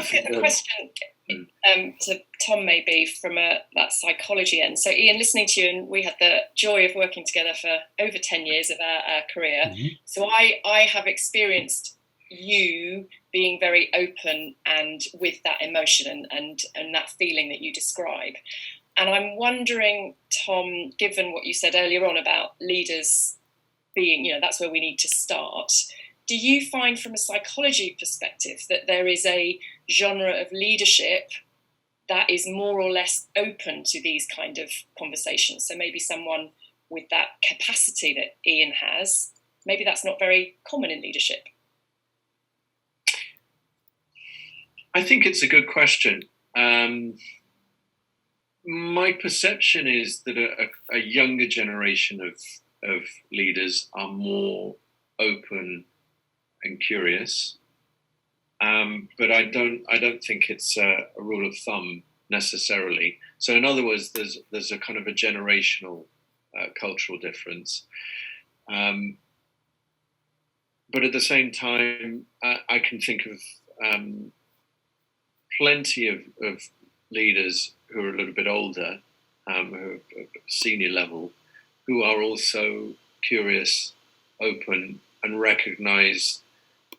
look at the question to Tom, maybe from that psychology end. So Ian, listening to you, and we had the joy of working together for over 10 years of our career. Mm-hmm. So I have experienced you being very open and with that emotion and that feeling that you describe. And I'm wondering, Tom, given what you said earlier on about leaders being, that's where we need to start. Do you find from a psychology perspective that there is a genre of leadership that is more or less open to these kind of conversations? So maybe someone with that capacity that Ian has, maybe that's not very common in leadership. I think it's a good question. My perception is that a younger generation of leaders are more open and curious, but I don't think it's a rule of thumb necessarily. So in other words, there's a kind of a generational cultural difference, but at the same time, I can think of plenty of leaders who are a little bit older, who are at senior level, who are also curious, open, and recognise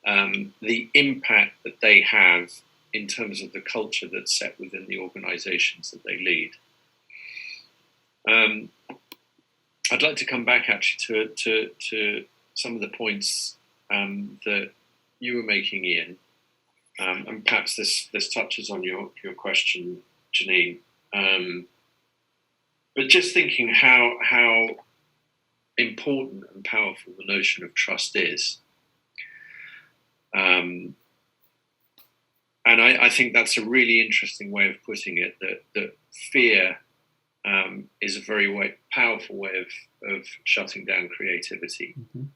the impact that they have in terms of the culture that's set within the organisations that they lead. I'd like to come back actually to some of the points that you were making, Ian, and perhaps this touches on your question, Janine. But just thinking how important and powerful the notion of trust is. And I think that's a really interesting way of putting it, that fear is a very powerful way of shutting down creativity. Mm-hmm.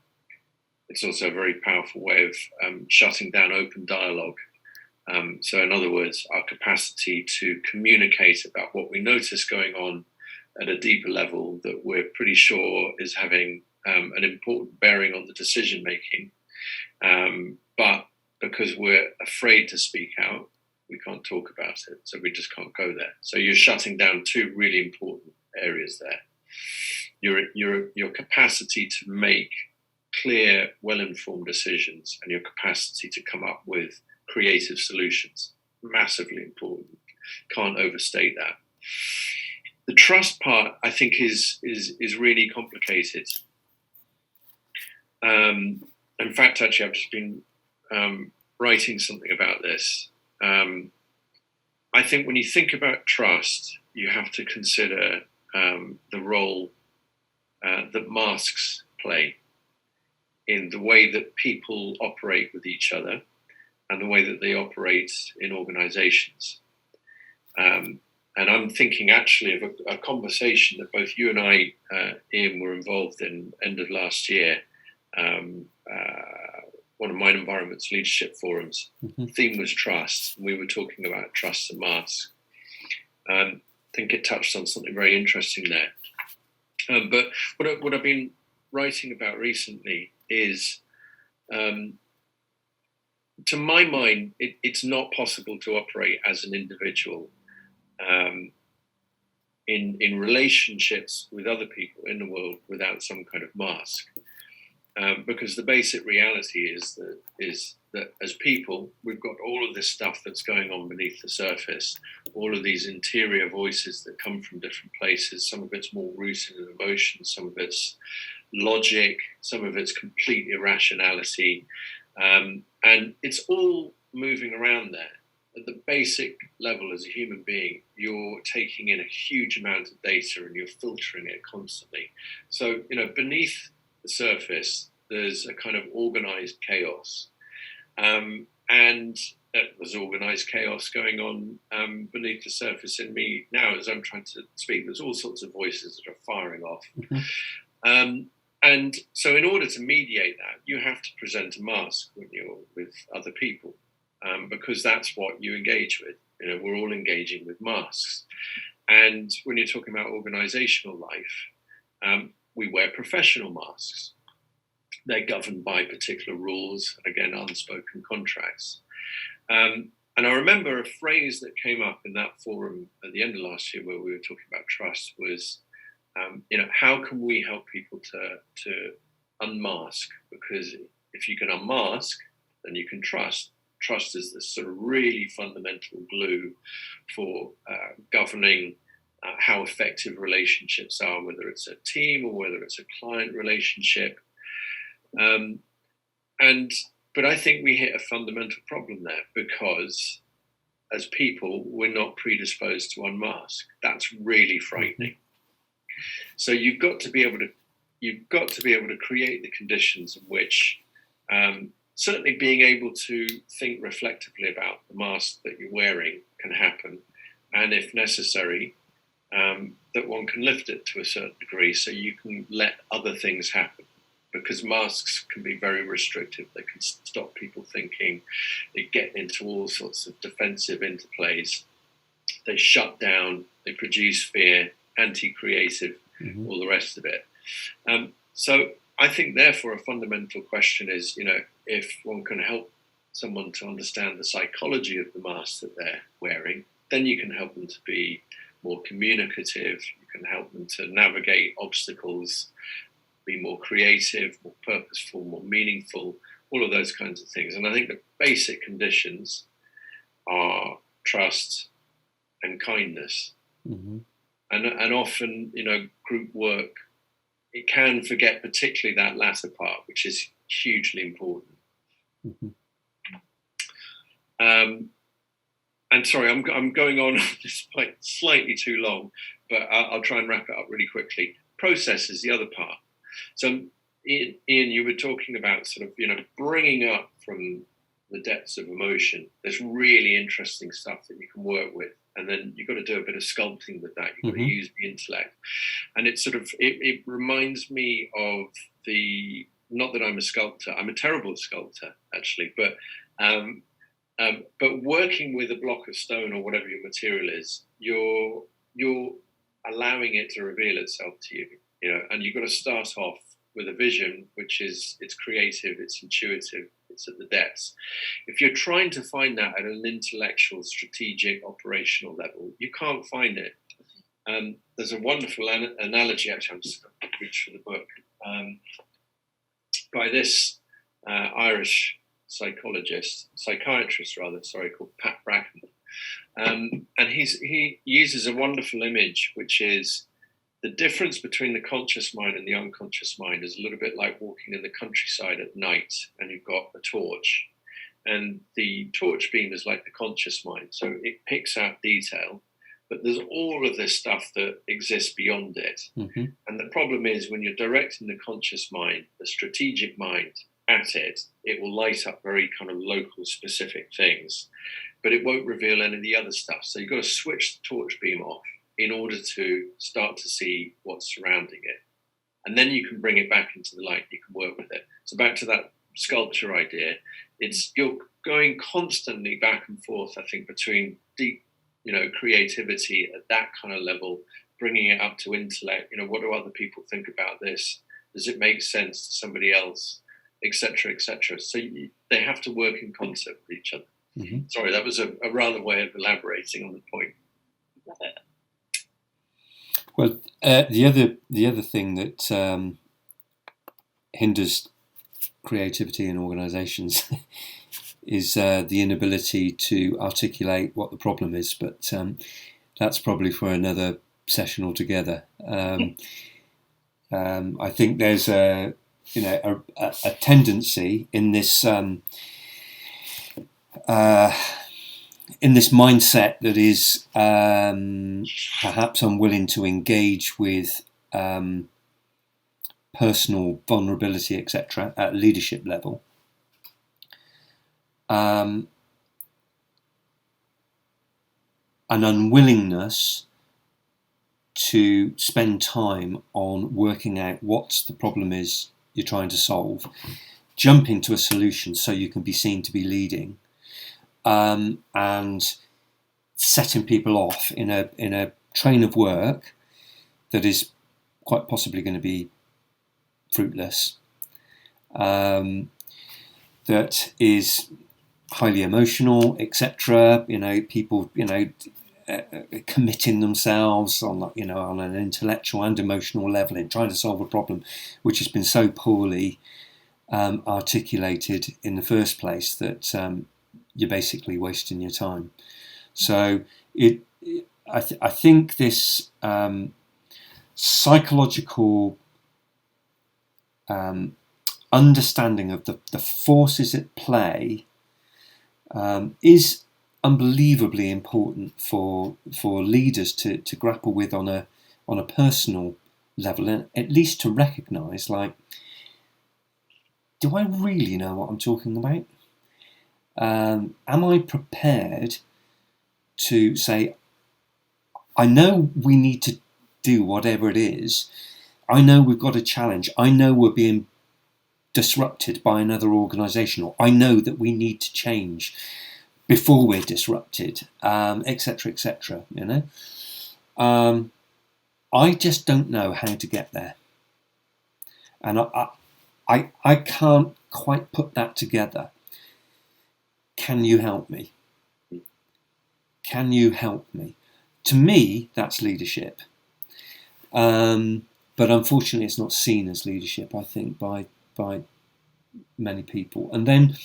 It's also a very powerful way of shutting down open dialogue. So in other words, our capacity to communicate about what we notice going on at a deeper level that we're pretty sure is having an important bearing on the decision making. But because we're afraid to speak out, we can't talk about it. So we just can't go there. So you're shutting down two really important areas there. Your capacity to make clear, well-informed decisions and your capacity to come up with creative solutions, massively important. Can't overstate that. The trust part, I think, is really complicated. In fact, actually, I've just been writing something about this. I think when you think about trust, you have to consider the role that masks play in the way that people operate with each other and the way that they operate in organizations. And I'm thinking actually of a conversation that both you and I, Ian, were involved in end of last year, one of Mine Environment's leadership forums. Mm-hmm. The theme was trust. And we were talking about trust and masks. I think it touched on something very interesting there. But what I've been writing about recently is, to my mind, it's not possible to operate as an individual in relationships with other people in the world without some kind of mask. Because the basic reality is that as people, we've got all of this stuff that's going on beneath the surface, all of these interior voices that come from different places. Some of it's more rooted in emotion, some of it's logic, some of it's complete irrationality. And it's all moving around there. At the basic level as a human being, you're taking in a huge amount of data and you're filtering it constantly. So, beneath the surface, there's a kind of organized chaos. And there's organized chaos going on beneath the surface in me now as I'm trying to speak. There's all sorts of voices that are firing off. Mm-hmm. And so in order to mediate that, you have to present a mask when you're with other people, because that's what you engage with. We're all engaging with masks. And when you're talking about organizational life, we wear professional masks. They're governed by particular rules, again, unspoken contracts. I remember a phrase that came up in that forum at the end of last year where we were talking about trust was, how can we help people to unmask? Because if you can unmask, then you can trust. Trust is this sort of really fundamental glue for governing how effective relationships are, whether it's a team or whether it's a client relationship. But I think we hit a fundamental problem there, because as people, we're not predisposed to unmask. That's really frightening. So you've got to be able to create the conditions in which certainly being able to think reflectively about the mask that you're wearing can happen, and if necessary, that one can lift it to a certain degree so you can let other things happen. Because masks can be very restrictive. They can stop people thinking. They get into all sorts of defensive interplays. They shut down. They produce fear, anti-creative, all the rest of it. So I think, therefore, a fundamental question is, if one can help someone to understand the psychology of the mask that they're wearing, then you can help them to be more communicative. You can help them to navigate obstacles, be more creative, more purposeful, more meaningful, all of those kinds of things. And I think the basic conditions are trust and kindness. And often, group work, it can forget particularly that latter part, which is hugely important. And sorry, I'm going on this point slightly too long, but I'll try and wrap it up really quickly. Process is the other part. So, Ian, you were talking about sort of, bringing up from the depths of emotion. There's really interesting stuff that you can work with. And then you've got to do a bit of sculpting with that. You've got to use the intellect. And it's sort of, it reminds me of not that I'm a sculptor, I'm a terrible sculptor, actually, but working with a block of stone or whatever your material is, you're allowing it to reveal itself to you. And you've got to start off with a vision, which is, it's creative, it's intuitive, it's at the depths. If you're trying to find that at an intellectual, strategic, operational level, you can't find it. There's a wonderful analogy, actually, I'm just going to reach for the book, by this Irish psychiatrist, called Pat Bracken. And he uses a wonderful image, which is, the difference between the conscious mind and the unconscious mind is a little bit like walking in the countryside at night and you've got a torch. And the torch beam is like the conscious mind. So it picks out detail, but there's all of this stuff that exists beyond it. And the problem is, when you're directing the conscious mind, the strategic mind, at it, it will light up very kind of local specific things, but it won't reveal any of the other stuff. So you've got to switch the torch beam off in order to start to see what's surrounding it. And then you can bring it back into the light, you can work with it. So back to that sculpture idea, you're going constantly back and forth, I think, between deep, creativity at that kind of level, bringing it up to intellect, what do other people think about this? Does it make sense to somebody else? Etc., etc. So they have to work in concert with each other. Sorry, that was a rather way of elaborating on the point. Love it. Well, the other thing that hinders creativity in organisations is the inability to articulate what the problem is. But that's probably for another session altogether. I think there's a tendency in this mindset that is perhaps unwilling to engage with personal vulnerability, etc., at leadership level. An unwillingness to spend time on working out what the problem is you're trying to solve, jumping to a solution so you can be seen to be leading, and setting people off in a train of work that is quite possibly going to be fruitless, that is highly emotional, etc. People, committing themselves on, on an intellectual and emotional level in trying to solve a problem which has been so poorly articulated in the first place that you're basically wasting your time. So I think this psychological understanding of the forces at play is unbelievably important for leaders to grapple with on a personal level, and at least to recognise, like, do I really know what I'm talking about? Am I prepared to say, I know we need to do whatever it is, I know we've got a challenge, I know we're being disrupted by another organisation, or I know that we need to change before we're disrupted, etc., etc. I just don't know how to get there, and I can't quite put that together. Can you help me? Can you help me? To me, that's leadership, but unfortunately, it's not seen as leadership, I think, by many people. And then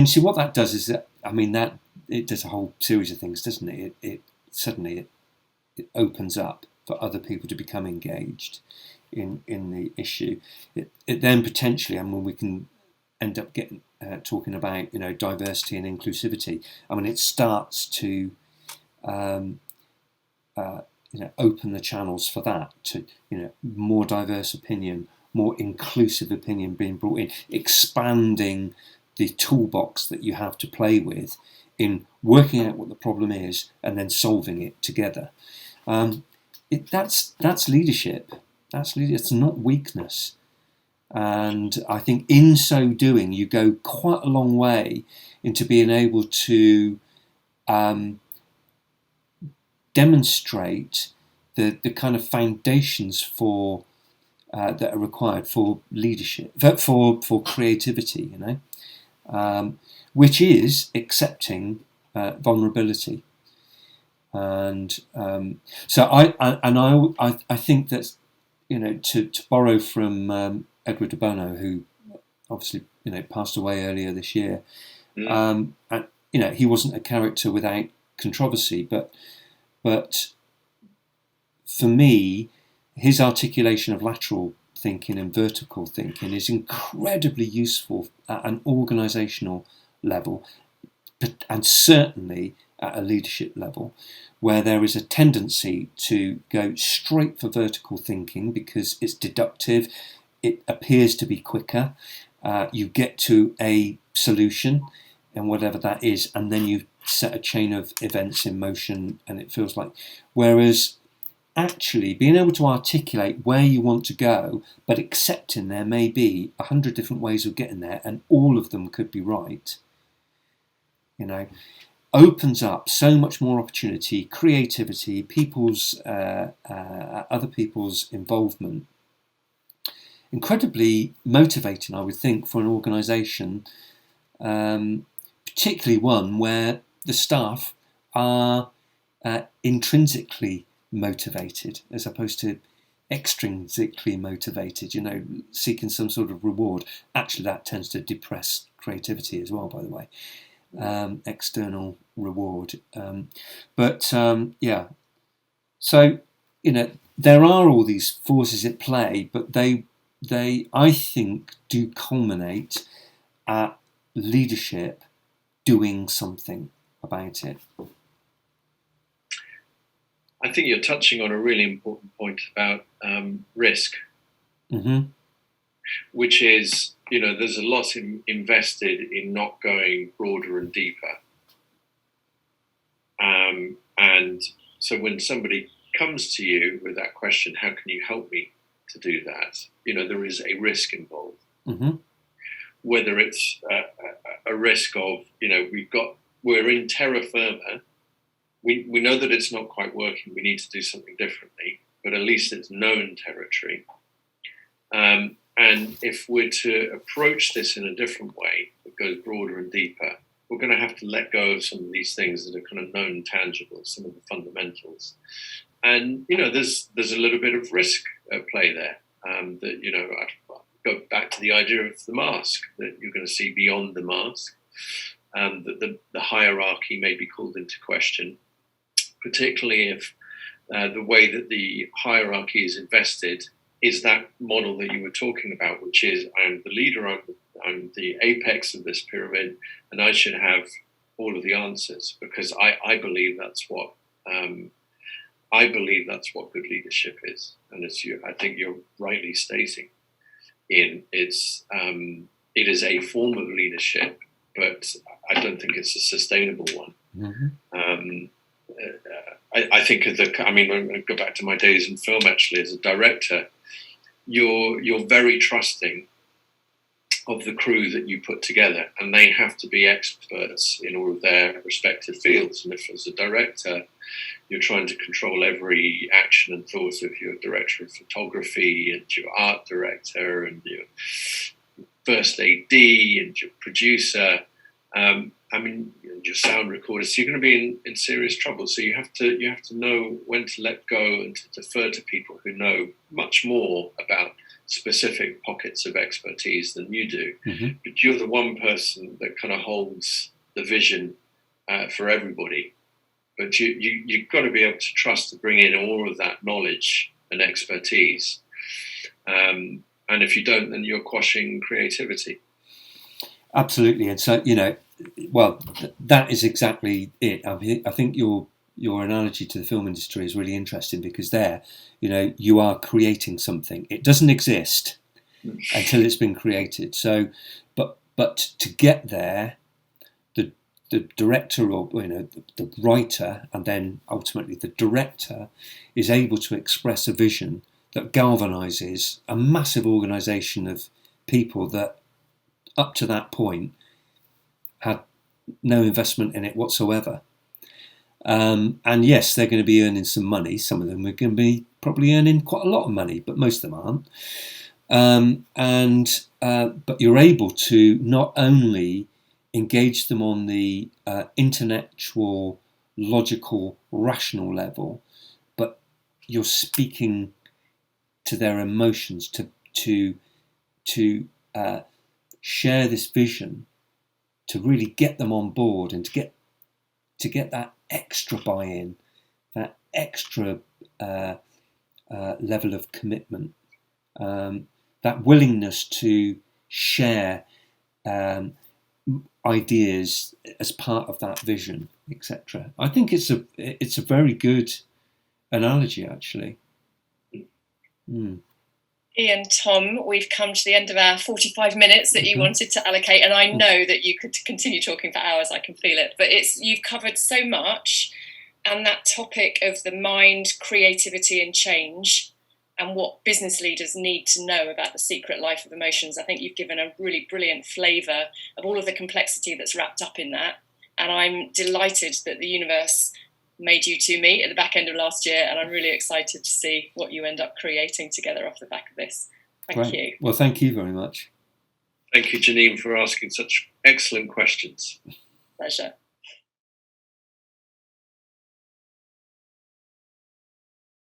see what that does is that, that it does a whole series of things, doesn't it? It suddenly opens up for other people to become engaged in the issue. It then potentially, we can end up getting talking about diversity and inclusivity. It starts to open the channels for that, to more diverse opinion, more inclusive opinion being brought in, expanding the toolbox that you have to play with in working out what the problem is and then solving it together. That's leadership. It's not weakness. And I think in so doing, you go quite a long way into being able to demonstrate the kind of foundations for that are required for leadership, for creativity, which is accepting vulnerability. And so I think that to borrow from Edward de Bono, who obviously passed away earlier this year, and he wasn't a character without controversy, but for me, his articulation of lateral thinking and vertical thinking is incredibly useful at an organisational level, and certainly at a leadership level, where there is a tendency to go straight for vertical thinking because it's deductive, it appears to be quicker, you get to a solution, and whatever that is, and then you set a chain of events in motion, and it feels like, whereas actually being able to articulate where you want to go, but accepting there may be 100 different ways of getting there, and all of them could be right, opens up so much more opportunity, creativity, other people's involvement. Incredibly motivating, I would think, for an organisation, particularly one where the staff are intrinsically motivated as opposed to extrinsically motivated, seeking some sort of reward. Actually, that tends to depress creativity as well, by the way. External reward. So, there are all these forces at play, but they I think, do culminate at leadership doing something about it. I think you're touching on a really important point about risk, which is, there's a lot invested in not going broader and deeper. And so when somebody comes to you with that question, how can you help me to do that? There is a risk involved. Whether it's a risk of, we're in terra firma, we know that it's not quite working, we need to do something differently, but at least it's known territory. And if we're to approach this in a different way, that goes broader and deeper, we're going to have to let go of some of these things that are kind of known tangible, some of the fundamentals. And, there's a little bit of risk at play there. That, I go back to the idea of the mask, that you're going to see beyond the mask, that the hierarchy may be called into question, particularly if the way that the hierarchy is invested is that model that you were talking about, which is I'm the leader, I'm the apex of this pyramid, and I should have all of the answers, because I believe that's what good leadership is. And I think you're rightly stating, it is a form of leadership, but I don't think it's a sustainable one. Mm-hmm. I think I'm going to go back to my days in film. Actually, as a director, you're very trusting of the crew that you put together, and they have to be experts in all of their respective fields. And if, as a director, you're trying to control every action and thought of your director of photography and your art director and your first AD and your producer, your sound recorder, so you're going to be in serious trouble. So you have to know when to let go and to defer to people who know much more about specific pockets of expertise than you do. Mm-hmm. But you're the one person that kind of holds the vision for everybody. But you've got to be able to trust to bring in all of that knowledge and expertise. And if you don't, then you're quashing creativity. Absolutely. And so, that is exactly it. I think your analogy to the film industry is really interesting, because there, you are creating something. It doesn't exist until it's been created. So, but to get there, the director or the writer, and then ultimately the director, is able to express a vision that galvanizes a massive organization of people that up to that point had no investment in it whatsoever. And yes, they're going to be earning some money. Some of them are going to be probably earning quite a lot of money, but most of them aren't. But you're able to not only engage them on the intellectual, logical, rational level, but you're speaking to their emotions to share this vision, to really get them on board and to get that extra buy-in, that extra level of commitment, that willingness to share ideas as part of that vision, etc. I think it's a very good analogy, actually. Ian, Tom, we've come to the end of our 45 minutes that you wanted to allocate, and I know that you could continue talking for hours. I can feel it, but you've covered so much, and that topic of the mind, creativity, and change, and what business leaders need to know about the secret life of emotions. I think you've given a really brilliant flavour of all of the complexity that's wrapped up in that, and I'm delighted that the universe made you two meet at the back end of last year, and I'm really excited to see what you end up creating together off the back of this. Thank you. Well, thank you very much. Thank you, Janine, for asking such excellent questions. Pleasure.